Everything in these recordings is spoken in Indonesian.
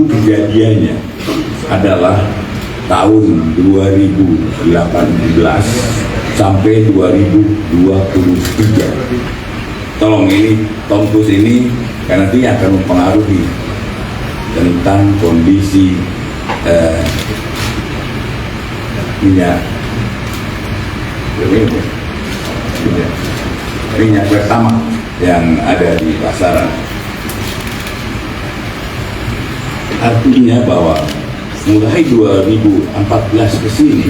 kejadiannya adalah tahun 2018 sampai 2023. Tolong ini, Tom Cruise ini karena nantinya akan mempengaruhi tentang kondisi minyak pertama yang ada di pasaran. Artinya bahwa mulai 2014 ke sini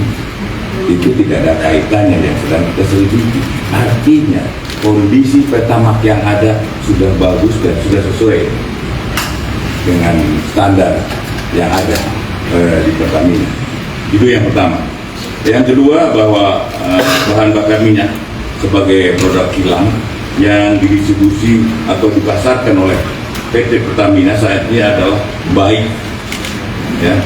itu tidak ada kaitannya yang sedang kita selidiki. Artinya kondisi Pertamax yang ada sudah bagus dan sudah sesuai dengan standar yang ada di Pertamina. Itu yang pertama. Yang kedua, bahwa bahan bakar minyak sebagai produk kilang yang didistribusi atau dipasarkan oleh PT Pertamina saat ini adalah baik, ya,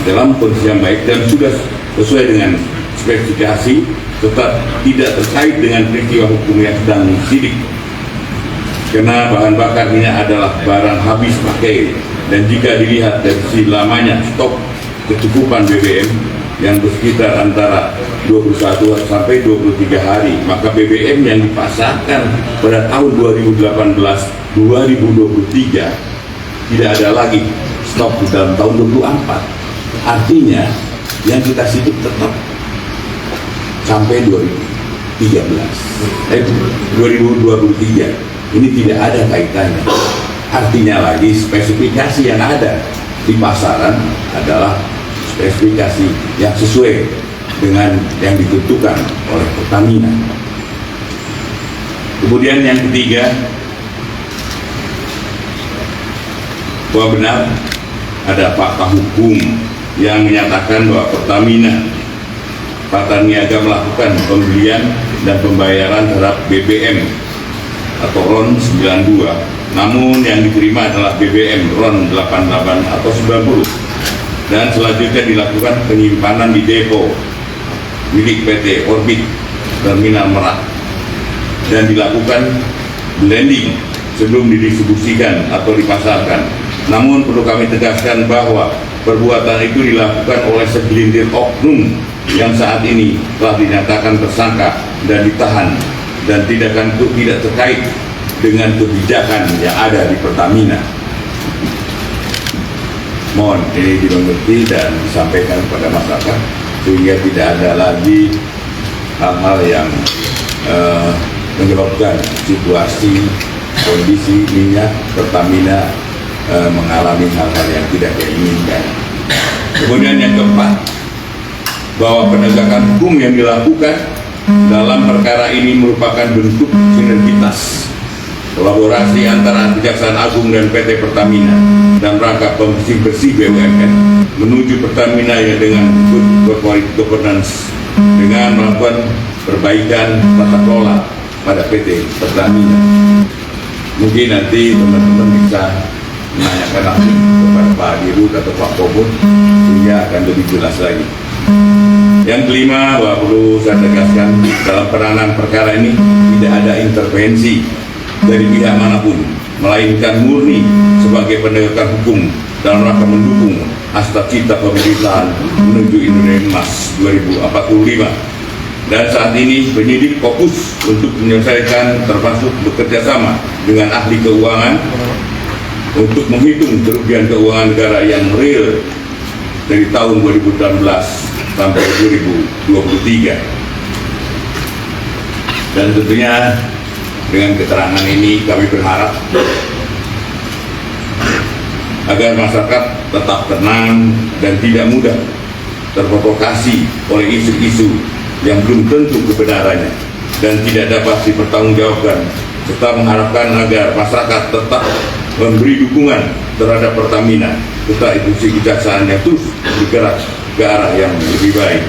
dalam kondisi yang baik dan sudah sesuai dengan spesifikasi, tetap tidak terkait dengan peristiwa hukum yang sedang disidik. Karena bahan bakar minyak adalah barang habis pakai, dan jika dilihat dari sisi lamanya stok kecukupan BBM yang bersekitar antara 21 sampai 23 hari, maka BBM yang dipasarkan pada tahun 2018-2023 tidak ada lagi stok di dalam tahun 2024. Artinya yang kita sidik tetap sampai 2023. Ini tidak ada kaitannya. Artinya lagi spesifikasi yang ada di pasaran adalah spesifikasi yang sesuai dengan yang ditentukan oleh Pertamina. Kemudian yang ketiga, bahwa benar ada fakta hukum yang menyatakan bahwa Pertamina Patraniaga melakukan pembelian dan pembayaran terhadap BBM atau RON 92, namun yang diterima adalah BBM RON 88 atau 90, dan selanjutnya dilakukan penyimpanan di depo milik PT Orbit Terminal Merak dan dilakukan blending sebelum didistribusikan atau dipasarkan. Namun perlu kami tegaskan bahwa perbuatan itu dilakukan oleh segelintir oknum yang saat ini telah dinyatakan tersangka dan ditahan, dan tidak terkait dengan kebijakan yang ada di Pertamina. Mohon ini dimengerti dan disampaikan kepada masyarakat sehingga tidak ada lagi hal-hal yang menyebabkan situasi kondisi minyak Pertamina mengalami hal-hal yang tidak diinginkan. Kemudian yang keempat, bahwa penegakan hukum yang dilakukan dalam perkara ini merupakan bentuk sinergitas kolaborasi antara Kejaksaan Agung dan PT Pertamina dan rangka pembersih-bersih BUMN menuju Pertamina yang dengan corporate governance dengan melakukan perbaikan tata kelola pada PT Pertamina. Mungkin nanti teman-teman bisa menanyakan langsung kepada Pak Dirut atau Pak Kobut sehingga akan lebih jelas lagi. Yang kelima, bahwa perlu saya tegaskan dalam penanganan perkara ini tidak ada intervensi dari pihak manapun, melainkan murni sebagai penegakan hukum dalam rangka mendukung cita pemerintahan menuju Indonesia Emas 2045. Dan saat ini penyidik fokus untuk menyelesaikan, termasuk bekerjasama dengan ahli keuangan untuk menghitung kerugian keuangan negara yang real dari tahun 2018 sampai 2023. Dan tentunya dengan keterangan ini kami berharap agar masyarakat tetap tenang dan tidak mudah terprovokasi oleh isu-isu yang belum tentu kebenarannya dan tidak dapat dipertanggungjawabkan, serta mengharapkan agar masyarakat tetap memberi dukungan terhadap Pertamina serta institusi kejaksaan yang terus bergerak ke arah yang lebih baik.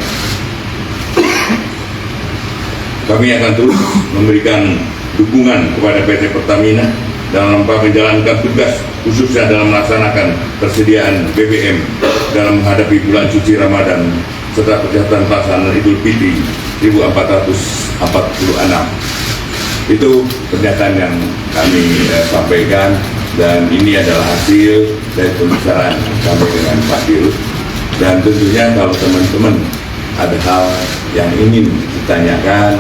Kami akan terus memberikan dukungan kepada PT Pertamina dalam menjalankan tugas khususnya dalam melaksanakan persediaan BBM dalam menghadapi bulan suci Ramadan serta perjalanan pelaksanaan Idul Fitri 1446. Itu pernyataan yang kami sampaikan dan ini adalah hasil dari pembicaraan kami dengan Pak Dirut. Dan tentunya kalau teman-teman ada hal yang ingin ditanyakan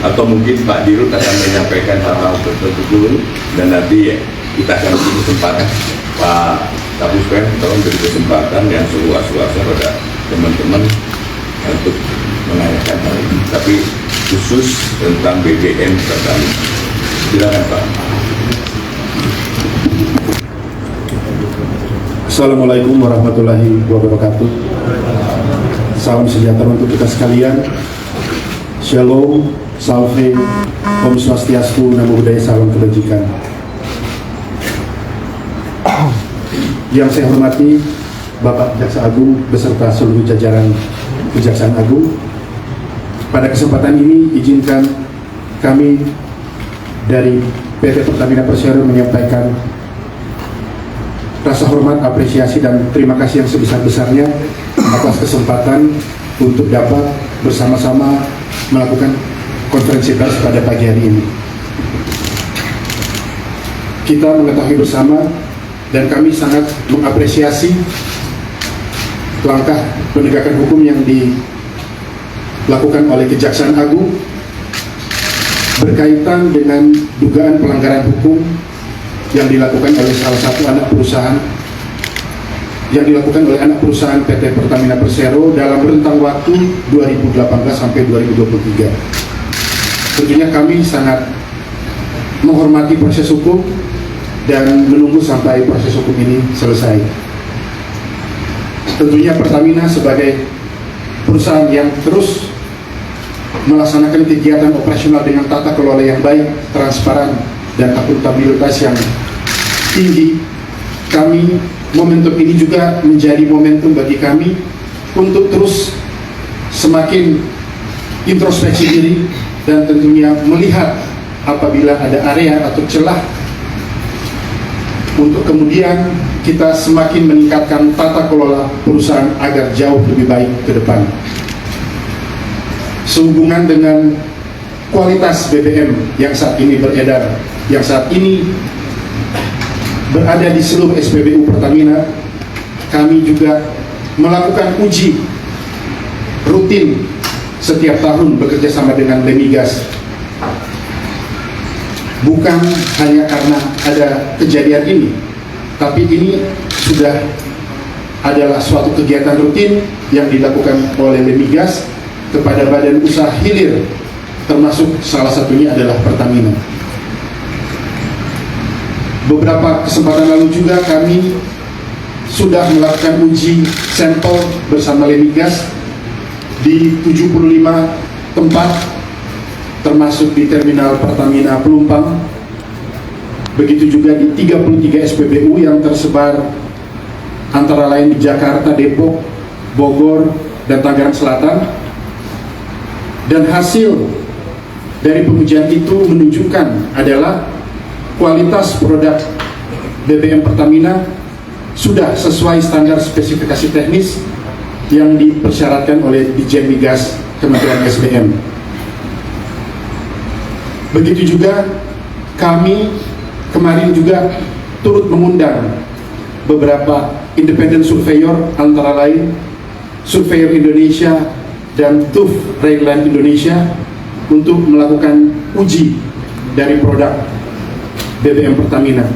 atau mungkin Pak Dirut akan menyampaikan hal-hal tertentu, dan nanti kita akan beri kesempatan Pak Kapus Pen tolong beri kesempatan yang seluas-luasnya pada teman-teman untuk menanyakan hal ini, tapi khusus tentang BBM Pertamina. Silakan Pak. Assalamualaikum warahmatullahi wabarakatuh. Salam sejahtera untuk kita sekalian. Shalom, salve, Om Swastiastu, Namo Buddhaya, salam kebajikan. Yang saya hormati Bapak Jaksa Agung beserta seluruh jajaran Kejaksaan Agung. Pada kesempatan ini izinkan kami dari PT Pertamina Persero menyampaikan rasa hormat, apresiasi, dan terima kasih yang sebesar-besarnya atas kesempatan untuk dapat bersama-sama melakukan konferensi pers pada pagi hari ini. Kita mengetahui bersama dan kami sangat mengapresiasi langkah penegakan hukum yang dilakukan oleh Kejaksaan Agung berkaitan dengan dugaan pelanggaran hukum yang dilakukan oleh salah satu anak perusahaan PT Pertamina Persero dalam rentang waktu 2018 sampai 2023. Tentunya kami sangat menghormati proses hukum dan menunggu sampai proses hukum ini selesai. Tentunya Pertamina sebagai perusahaan yang terus melaksanakan kegiatan operasional dengan tata kelola yang baik, transparan, dan akuntabilitas yang tinggi, momentum ini juga menjadi momentum bagi kami untuk terus semakin introspeksi diri dan tentunya melihat apabila ada area atau celah untuk kemudian kita semakin meningkatkan tata kelola perusahaan agar jauh lebih baik ke depan. Sehubungan dengan kualitas BBM yang saat ini beredar, yang saat ini berada di seluruh SPBU Pertamina, kami juga melakukan uji rutin setiap tahun bekerja sama dengan Lemigas. Bukan hanya karena ada kejadian ini, tapi ini sudah adalah suatu kegiatan rutin yang dilakukan oleh Lemigas kepada badan usaha hilir, termasuk salah satunya adalah Pertamina. Beberapa kesempatan lalu juga kami sudah melakukan uji sampel bersama Lemigas di 75 tempat, termasuk di terminal Pertamina Pelumpang, begitu juga di 33 SPBU yang tersebar antara lain di Jakarta, Depok, Bogor, dan Tangerang Selatan. Dan hasil dari pengujian itu menunjukkan adalah kualitas produk BBM Pertamina sudah sesuai standar spesifikasi teknis yang dipersyaratkan oleh Ditjen Migas Kementerian SDM. Begitu juga kami kemarin juga turut mengundang beberapa independent surveyor, antara lain Surveyor Indonesia dan TÜV Rheinland Indonesia, untuk melakukan uji dari produk BBM Pertamina.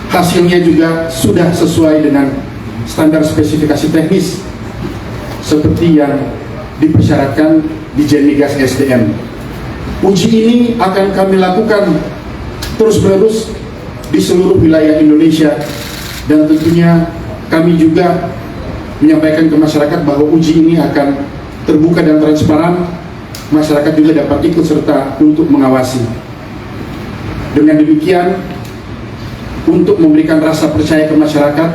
Hasilnya juga sudah sesuai dengan standar spesifikasi teknis seperti yang dipersyaratkan di Ditjen Migas SDM. Uji ini akan kami lakukan terus-menerus di seluruh wilayah Indonesia, dan tentunya kami juga menyampaikan ke masyarakat bahwa uji ini akan terbuka dan transparan. Masyarakat juga dapat ikut serta untuk mengawasi. Dengan demikian, untuk memberikan rasa percaya ke masyarakat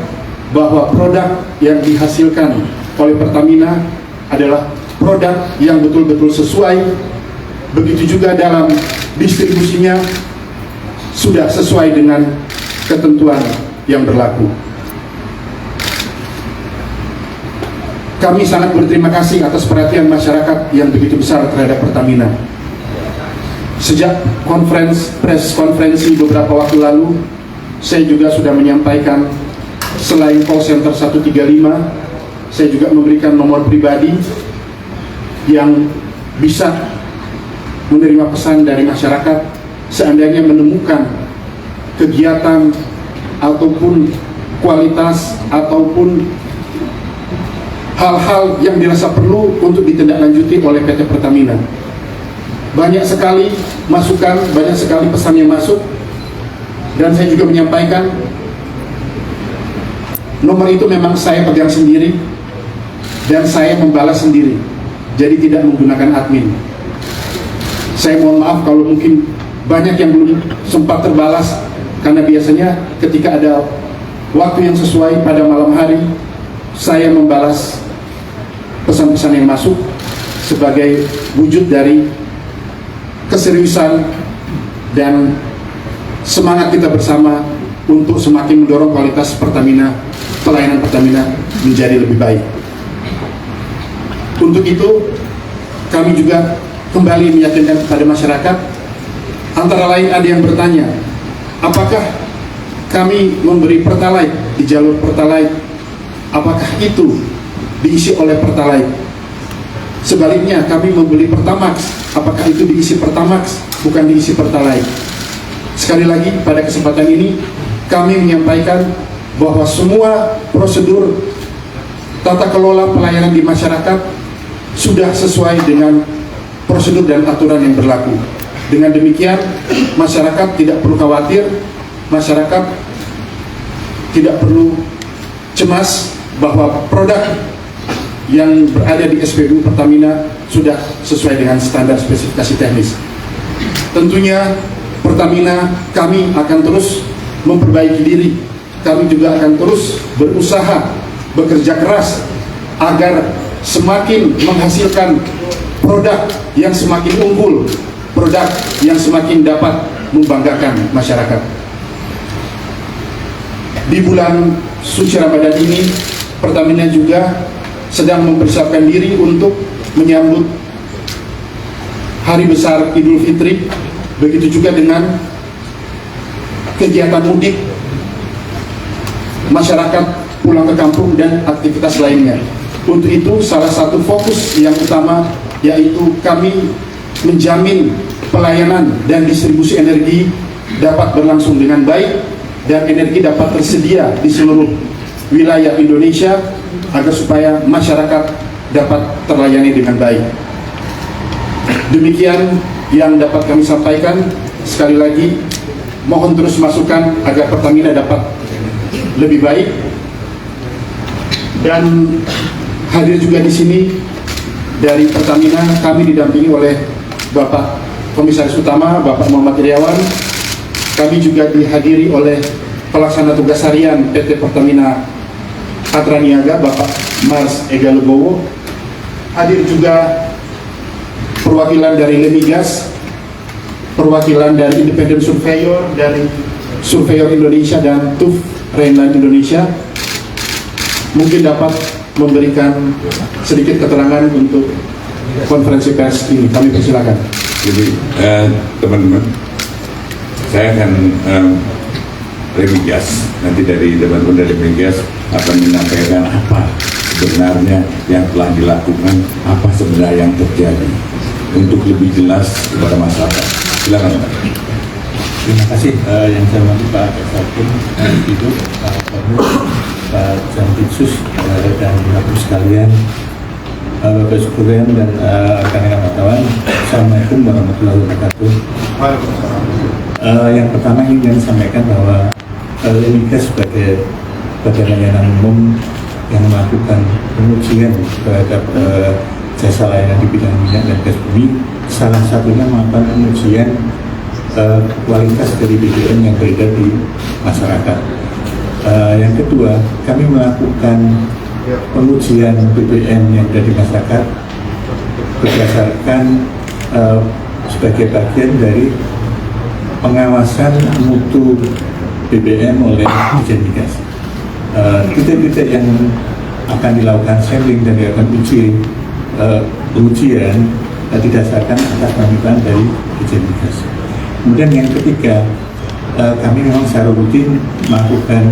bahwa produk yang dihasilkan oleh Pertamina adalah produk yang betul-betul sesuai, begitu juga dalam distribusinya sudah sesuai dengan ketentuan yang berlaku. Kami sangat berterima kasih atas perhatian masyarakat yang begitu besar terhadap Pertamina. Sejak konferensi beberapa waktu lalu, saya juga sudah menyampaikan selain call center 135, saya juga memberikan nomor pribadi yang bisa menerima pesan dari masyarakat seandainya menemukan kegiatan ataupun kualitas ataupun hal-hal yang dirasa perlu untuk ditindaklanjuti oleh PT Pertamina. Banyak sekali masukan, banyak sekali pesan yang masuk, dan saya juga menyampaikan nomor itu memang saya pegang sendiri dan saya membalas sendiri, jadi tidak menggunakan admin. Saya mohon maaf kalau mungkin banyak yang belum sempat terbalas, karena biasanya ketika ada waktu yang sesuai pada malam hari, saya membalas pesan-pesan yang masuk sebagai wujud dari keseriusan dan semangat kita bersama untuk semakin mendorong kualitas Pertamina, pelayanan Pertamina menjadi lebih baik. Untuk itu, kami juga kembali meyakinkan kepada masyarakat, antara lain ada yang bertanya, apakah kami memberi Pertalite di jalur Pertalite, apakah itu diisi oleh Pertalite? Sebaliknya, kami membeli Pertamax, apakah itu diisi Pertamax, bukan diisi Pertalite? Sekali lagi, pada kesempatan ini kami menyampaikan bahwa semua prosedur tata kelola pelayanan di masyarakat sudah sesuai dengan prosedur dan aturan yang berlaku. Dengan demikian, masyarakat tidak perlu khawatir, masyarakat tidak perlu cemas bahwa produk yang berada di SPBU Pertamina sudah sesuai dengan standar spesifikasi teknis. Tentunya Pertamina, kami akan terus memperbaiki diri. Kami juga akan terus berusaha, bekerja keras agar semakin menghasilkan produk yang semakin unggul, produk yang semakin dapat membanggakan masyarakat. Di bulan suci Ramadan ini, Pertamina juga sedang mempersiapkan diri untuk menyambut hari besar Idul Fitri, begitu juga dengan kegiatan mudik masyarakat pulang ke kampung dan aktivitas lainnya. Untuk itu, salah satu fokus yang utama yaitu kami menjamin pelayanan dan distribusi energi dapat berlangsung dengan baik dan energi dapat tersedia di seluruh wilayah Indonesia agar supaya masyarakat dapat terlayani dengan baik. Demikian yang dapat kami sampaikan. Sekali lagi, mohon terus masukan agar Pertamina dapat lebih baik. Dan hadir juga di sini dari Pertamina, kami didampingi oleh Bapak Komisaris Utama, Bapak Muhammad Iriawan. Kami juga dihadiri oleh Pelaksana Tugas Harian PT Pertamina Patra Niaga, Bapak Mars Ega Legowo. Hadir juga perwakilan dari Lemigas, perwakilan dari Independent Surveyor, dari Surveyor Indonesia dan TUV Rheinland Indonesia. Mungkin dapat memberikan sedikit keterangan untuk konferensi pers ini. Kami persilakan. Jadi teman-teman, saya akan Lemigas, nanti dari teman-teman dari Lemigas akan menyampaikan apa sebenarnya yang telah dilakukan, apa sebenarnya yang terjadi untuk lebih jelas kepada masyarakat. Silakan Pak. Terima kasih yang saya hormati Pak Sakim, Ibu, Pak Gubernur, Pak Jampitsus, dan Bapak sekalian, Bapak Sekurian dan rekan-rekan wartawan. Assalamualaikum warahmatullahi wabarakatuh. Yang pertama ingin saya sampaikan bahwa Lemigas sebagai badan layanan umum yang melakukan pengujian terhadap jasa layanan di bidang minyak dan gas bumi, salah satunya melakukan pengujian kualitas dari BBM yang beredar di masyarakat. Yang kedua, kami melakukan pengujian BBM yang ada di masyarakat berdasarkan sebagai bagian dari pengawasan mutu BBM oleh Dijen Migas. Titik-titik yang akan dilakukan sampling dan dilakukan pengujian didasarkan atas permintaan dari Dirjen Migas. Kemudian yang ketiga, kami memang secara rutin melakukan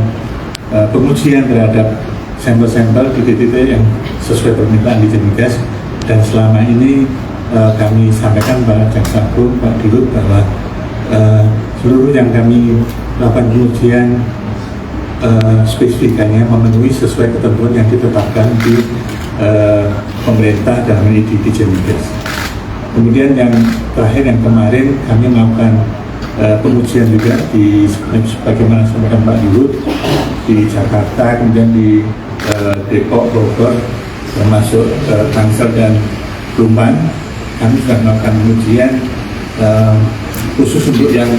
pengujian terhadap sampel-sampel di titik yang sesuai permintaan Dirjen Migas, dan selama ini kami sampaikan pada Jaksa Agung, Pak Dirut, bahwa seluruh yang kami lakukan pengujian spesifikasinya memenuhi sesuai ketentuan yang ditetapkan di pemerintah dalam ini di Dirjen Migas. Kemudian yang terakhir, yang kemarin kami melakukan pengujian juga di sebagaimana sampaikan Pak Dirut di Jakarta, kemudian di Depok, Bogor, termasuk Tangsel dan Lumban. Kami sudah melakukan pengujian khusus untuk yang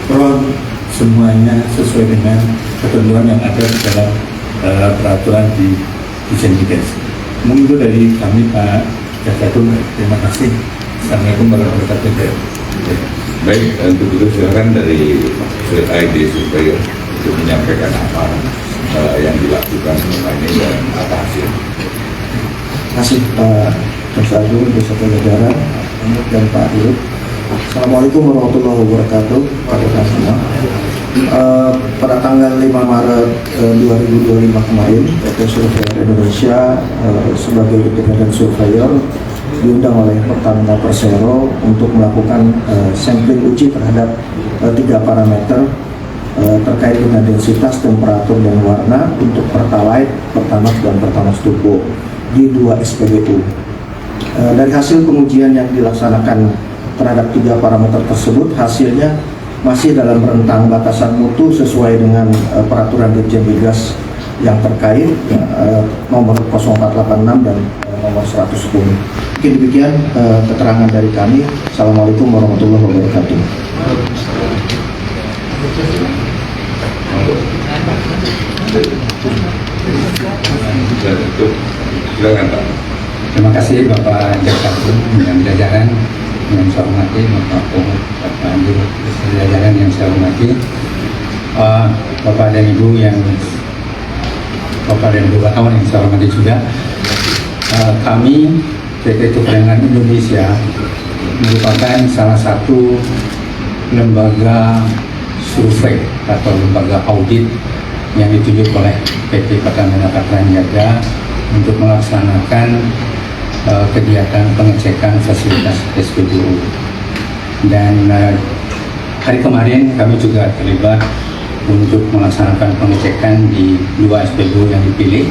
PRON, semuanya sesuai dengan ketentuan yang ada di dalam peraturan di Dirjen Migas. Mungkin itu dari kami, Pak Jaksa Agung. Terima kasih. Assalamualaikum warahmatullahi wabarakatuh. Baik, untuk itu silakan dari ID Surveyor untuk menyampaikan apa yang dilakukan selama ini dan apa hasil. Terima kasih Pak Jaksa Agung, beserta jajaran dan Pak Dirut. Assalamualaikum warahmatullahi wabarakatuh. Kepada semua. Pada tanggal 5 Maret 2025 kemarin, PT Surveyor Indonesia sebagai independent surveyor diundang oleh Pertamina Persero untuk melakukan sampling uji terhadap 3 parameter terkait dengan densitas, temperatur, dan warna untuk Pertalite, Pertamax, dan Pertamax Turbo di 2 SPBU. Dari hasil pengujian yang dilaksanakan terhadap 3 parameter tersebut, hasilnya masih dalam rentang batasan mutu sesuai dengan peraturan Dirjen Migas yang terkait, nomor 0486 dan nomor 110. Mungkin demikian keterangan dari kami. Assalamualaikum warahmatullahi wabarakatuh. Silakan Pak. Terima kasih Bapak Jaksa Agung dan jajaran yang saya hormati, Bapak Pomut, Bapak Dirut, jajaran yang saya hormati, Bapak dan Ibu yang Bapak dan Ibu wartawan yang saya hormati juga. Kami PT Tukerangan Indonesia merupakan salah satu lembaga survei atau lembaga audit yang ditunjuk oleh PT Pertamina Patraniaga untuk melaksanakan kegiatan pengecekan fasilitas SPBU. Dan hari kemarin kami juga terlibat untuk melaksanakan pengecekan di 2 SPBU yang dipilih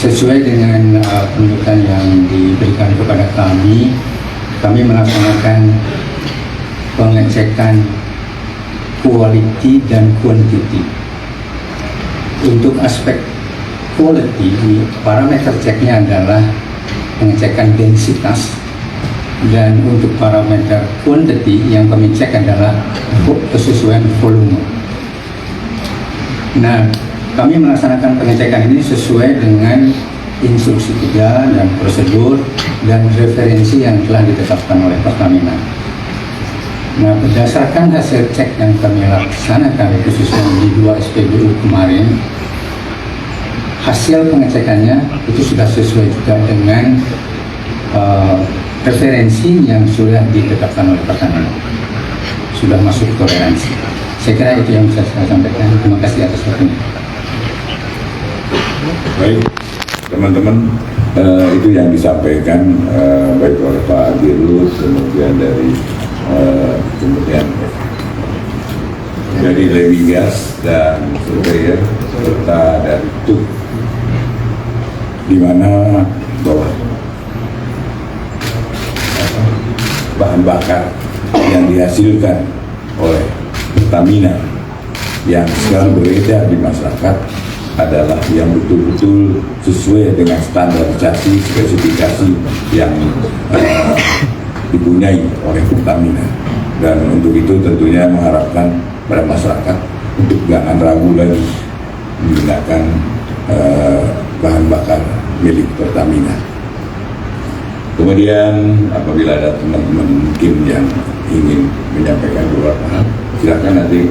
sesuai dengan penunjukan yang diberikan kepada kami. Kami melaksanakan pengecekan quality dan quantity. Untuk aspek quality, parameter ceknya adalah pengecekan densitas, dan untuk parameter quantity yang kami cek adalah kesesuaian volume. Nah, kami melaksanakan pengecekan ini sesuai dengan instruksi 3 dan prosedur dan referensi yang telah ditetapkan oleh Pertamina. Nah, berdasarkan hasil cek yang kami laksanakan khususnya di 2 SPBU kemarin, hasil pengecekannya itu sudah sesuai juga dengan referensi yang sudah ditetapkan oleh Pertamina, sudah masuk toleransi. Saya kira itu yang bisa saya sampaikan. Terima kasih atas waktunya. Baik, teman-teman, itu yang disampaikan baik oleh Pak Dirut, kemudian dari kemudian dari Lemigas dan Surveyor serta dari TUK, di mana bahwa bahan bakar yang dihasilkan oleh Pertamina yang sekarang beredar di masyarakat adalah yang betul-betul sesuai dengan standarisasi spesifikasi yang dipunyai oleh Pertamina. Dan untuk itu tentunya mengharapkan pada masyarakat untuk jangan ragu lagi menggunakan bahan bakar milik Pertamina. Kemudian apabila ada teman-teman mungkin yang ingin menyampaikan beberapa hal, silakan nanti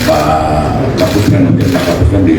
Pak Kapuskan, mungkin Pak Kapuskan di